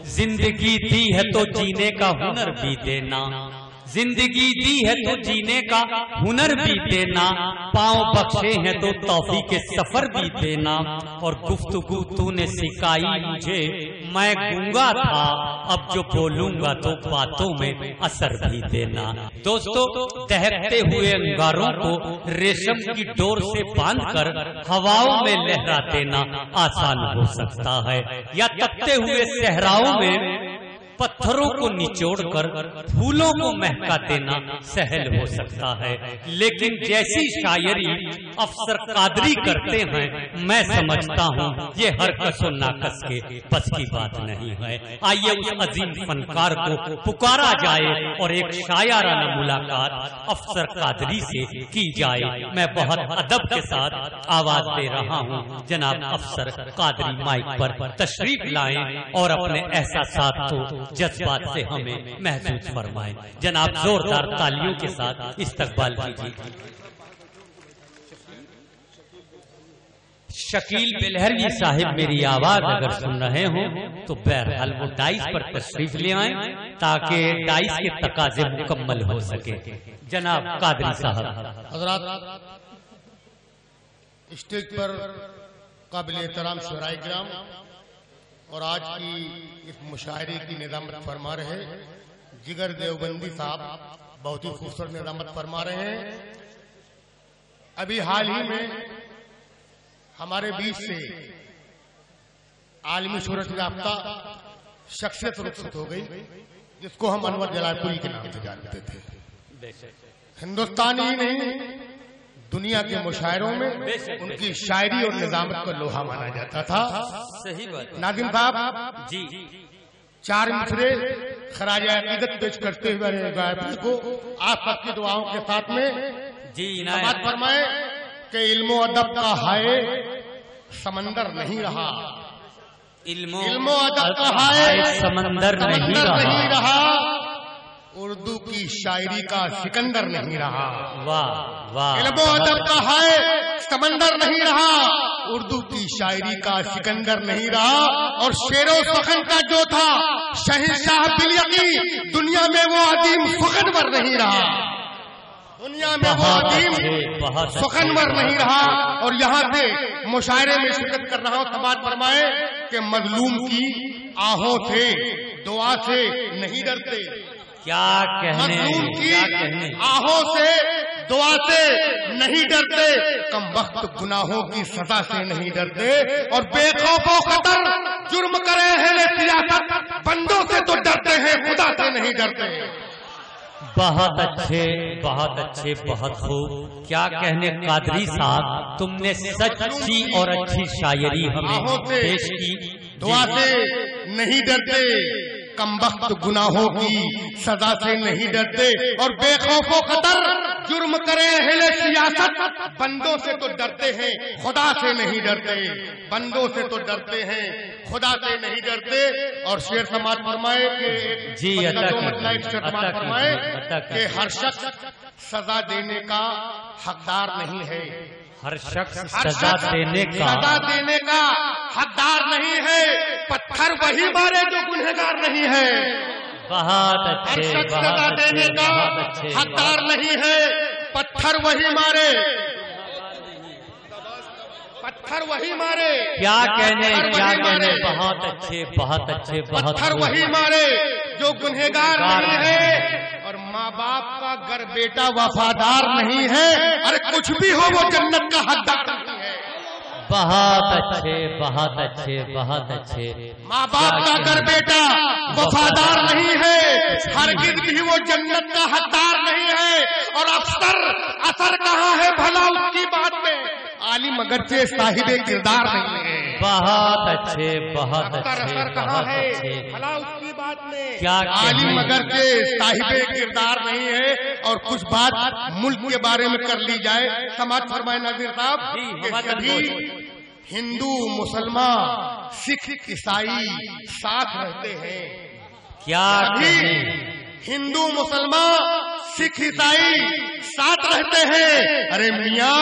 زندگی دی ہے تو جینے کا ہنر بھی دینا، زندگی دی ہے تو جینے کا ہنر بھی دینا، پاؤں بخشے ہیں تو توفیق سفر بھی دینا، اور گفتگو تو نے سکھائی مجھے میں گونگا تھا، اب جو بولوں گا تو باتوں میں اثر بھی دینا۔ دوستو، دہکتے ہوئے انگاروں کو ریشم کی ڈور سے باندھ کر ہواؤں میں لہرا دینا آسان ہو سکتا ہے، یا تپتے ہوئے صحراؤں میں پتھروں کو نچوڑ کر پھولوں کو مہکا دینا سہل ہو سکتا ہے، لیکن جیسی شاعری افسر قادری کرتے ہیں میں سمجھتا ہوں یہ ہر کس و ناقص کے بس کی بات نہیں ہے۔ آئیے اس عظیم فنکار کو پکارا جائے اور ایک شاعرانہ ملاقات افسر قادری سے کی جائے۔ میں بہت ادب کے ساتھ آواز دے رہا ہوں، جناب افسر قادری مائک پر تشریف لائیں اور اپنے احساسات کو جذبات سے ہمیں محسوس فرمائیں۔ جناب زوردار تالیوں کے ساتھ استقبال کیجیے۔ شکیل بلہروی صاحب میری آواز اگر سن رہے ہوں تو بہرحال وہ ڈائس پر تشریف لے آئیں تاکہ ڈائس کے تقاضے مکمل ہو سکے۔ جناب قادری صاحب۔ حضرات، اسٹیج پر قابل احترام شعراء کرام اور آج کی اس مشاعرے کی نظامت فرما رہے جگر دیوبندی صاحب بہت ہی خوبصورت نظامت فرما رہے ہیں۔ ابھی حال ہی میں ہمارے بیچ سے عالمی شہرت یافتہ شخصیت رخصت ہو گئی جس کو ہم انور جلال پوری کے نام سے جانتے تھے۔ ہندوستان ہی نہیں، دنیا کے مشاعروں میں ان کی شاعری اور نظامت کو لوہا مانا جاتا تھا۔ ناظم صاحب جی، 4 مصرے خراج عقیدت پیش کرتے ہوئے کو آپ سب کی دعاؤں کے ساتھ میں جی سماعت فرمائے کہ علم و ادب کا ہائے سمندر نہیں رہا، علم و ادب کا ہائے سمندر نہیں رہا، اردو کی شاعری کا سکندر نہیں رہا۔ واہ واہ۔ علم و ادب کا ہائے سمندر نہیں رہا، اردو کی شاعری کا سکندر نہیں رہا، اور شعر و سخن کا جو تھا شہنشاہ بالیقین دنیا میں وہ عظیم سخنور نہیں رہا، دنیا میں وہ عظیم سخنور نہیں رہا۔ اور یہاں سے مشاعرے میں شرکت کر رہا ہوں، سماعت فرمائے کہ مظلوم کی آہوں سے دعا سے نہیں ڈرتے، کیا کہنے، مظلوم کی آہوں سے دعا سے نہیں ڈرتے، کم وقت گناہوں کی سزا سے نہیں ڈرتے، اور بے خوف و خطر جرم کرے ہیں سیاست بندوں سے تو ڈرتے ہیں، خدا سے نہیں ڈرتے۔ بہت اچھے، بہت اچھے، بہت خوب۔ کیا کہنے قادری صاحب، تم نے سچی اور اچھی شاعری ہمیں پیش کی۔ دعا سے نہیں ڈرتے، کم وقت گناہوں کی سزا سے نہیں ڈرتے، اور بے خوف و خطر جرم کرے اہل سیاست بندوں سے تو ڈرتے ہیں، خدا سے نہیں ڈرتے، بندوں سے تو ڈرتے ہیں، خدا سے نہیں ڈرتے۔ اور شعر سماعت فرمائے کہ جی فرمائے کہ ہر شخص سزا دینے کا حقدار نہیں ہے، ہر شخص سزا دینے کا حقدار نہیں ہے، پتھر وہی مارے جو گنہگار نہیں ہے۔ بہت ہر اچھے، شخص سزا دینے کا حقدار نہیں ہے، پتھر وہی مارے، پتھر وہی مارے، کیا کہنے، کیا کہنے، بہت اچھے، بہت اچھے، بہت پتھر وہی مارے جو گنہگار نہیں ہے، اور ماں باپ کا گر بیٹا وفادار نہیں ہے، ارے کچھ بھی ہو وہ جنت کا حقدار نہیں ہے۔ بہت اچھے، بہت اچھے، بہت اچھے۔ ماں باپ کا گر بیٹا وفادار نہیں ہے، ہرگز بھی وہ جنت کا حقدار نہیں ہے، اور اثر کہاں ہے بھلا اس کی بات میں، عالم اگرچہ صاحب کردار نہیں ہے۔ بہت اچھے، بہت اچھے، اثر کہاں بہت ہے اچھے۔ بھلا اس کی بات میں، کیا عالم اگرچہ صاحب کردار نہیں ہے۔ اور کچھ بات ملک کے بارے میں کر لی جائے، سماعت فرمائے ناظر صاحب کہ کبھی ہندو مسلمان سکھ عیسائی ساتھ رہتے ہیں، کیا کہنے، ہندو مسلمان سکھ عیسائی ساتھ رہتے ہیں، ارے میاں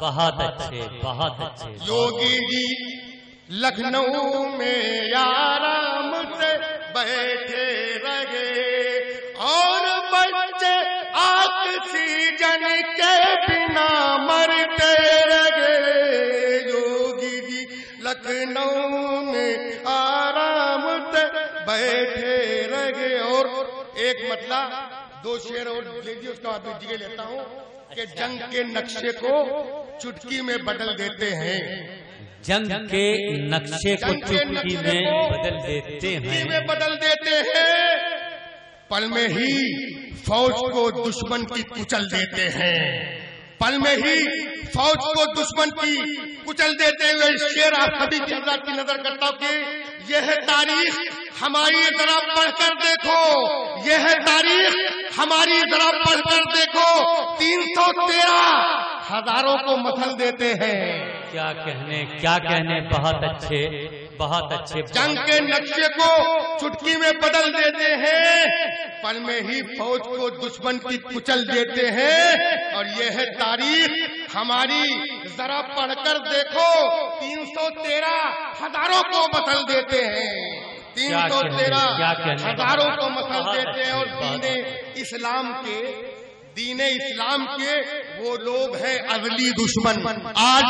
بہت اچھے بہت اچھے. یوگی جی لکھنؤ میں آرام سے بیٹھے رہے اور بچے آکسیجن کے بنا مرتے رہے. یوگی جی لکھنؤ میں آرام سے بیٹھے رہے. اور ایک مطلب دو شعر اور لیجیے، اس کا آپ جگہ لیتا ہوں کہ جنگ کے نقشے کو چٹکی میں بدل دیتے ہیں. جنگ کے نقشے کو چٹکی میں بدل دیتے ہیں. پل میں ہی فوج کو دشمن کی کچل دیتے ہیں. پل میں ہی فوج کو دشمن کی کچل دیتے ہوئے شعر آپ سبھی کی نظر کرتا ہوں کہ یہ ہے تاریخ ہماری، ذرا پڑھ کر دیکھو. یہ ہے تاریخ ہماری، ذرا پڑھ کر دیکھو. 313 ہزاروں کو مثل دیتے ہیں. کیا کہنے بہت اچھے بہت اچھے. جنگ کے نقشے کو چٹکی میں بدل دیتے ہیں. پل میں ہی فوج کو دشمن کی کچل دیتے ہیں. اور یہ ہے تاریخ ہماری، ذرا پڑھ کر دیکھو. 313 ہزاروں کو مثل دیتے ہیں. 313 ہزاروں کو مثل دیتے ہیں. اور دین اسلام کے وہ لوگ ہیں ازلی دشمن. آج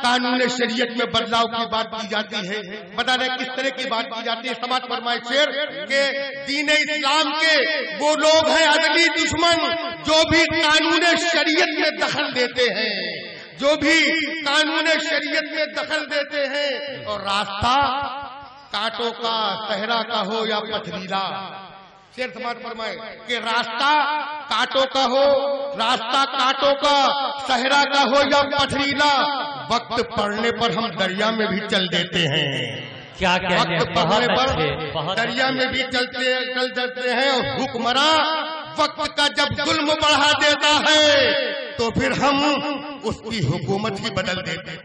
قانون شریعت میں بدلاؤ کی بات کی جاتی ہے. بتا رہے کس طرح کی بات کی جاتی ہے. سماج فرمائے شعر کہ دین اسلام کے وہ لوگ ہیں ازلی دشمن جو بھی قانون شریعت میں دخل دیتے ہیں، جو بھی قانون شریعت میں دخل دیتے ہیں. اور راستہ کانٹوں کا صحرا کا ہو یا پتھریلا، شیر سماج فرمائے کہ راستہ کانٹوں کا ہو، راستہ کانٹوں کا صحرا کا ہو یا پتھریلا، وقت پڑنے پر ہم دریا میں بھی چل دیتے ہیں. کیا وقت پڑنے پر دریا میں بھی چل دیتے ہیں. اور حکمراں وقت کا جب ظلم بڑھا دیتا ہے تو پھر ہم اس کی حکومت ہی بدل دیتے ہیں.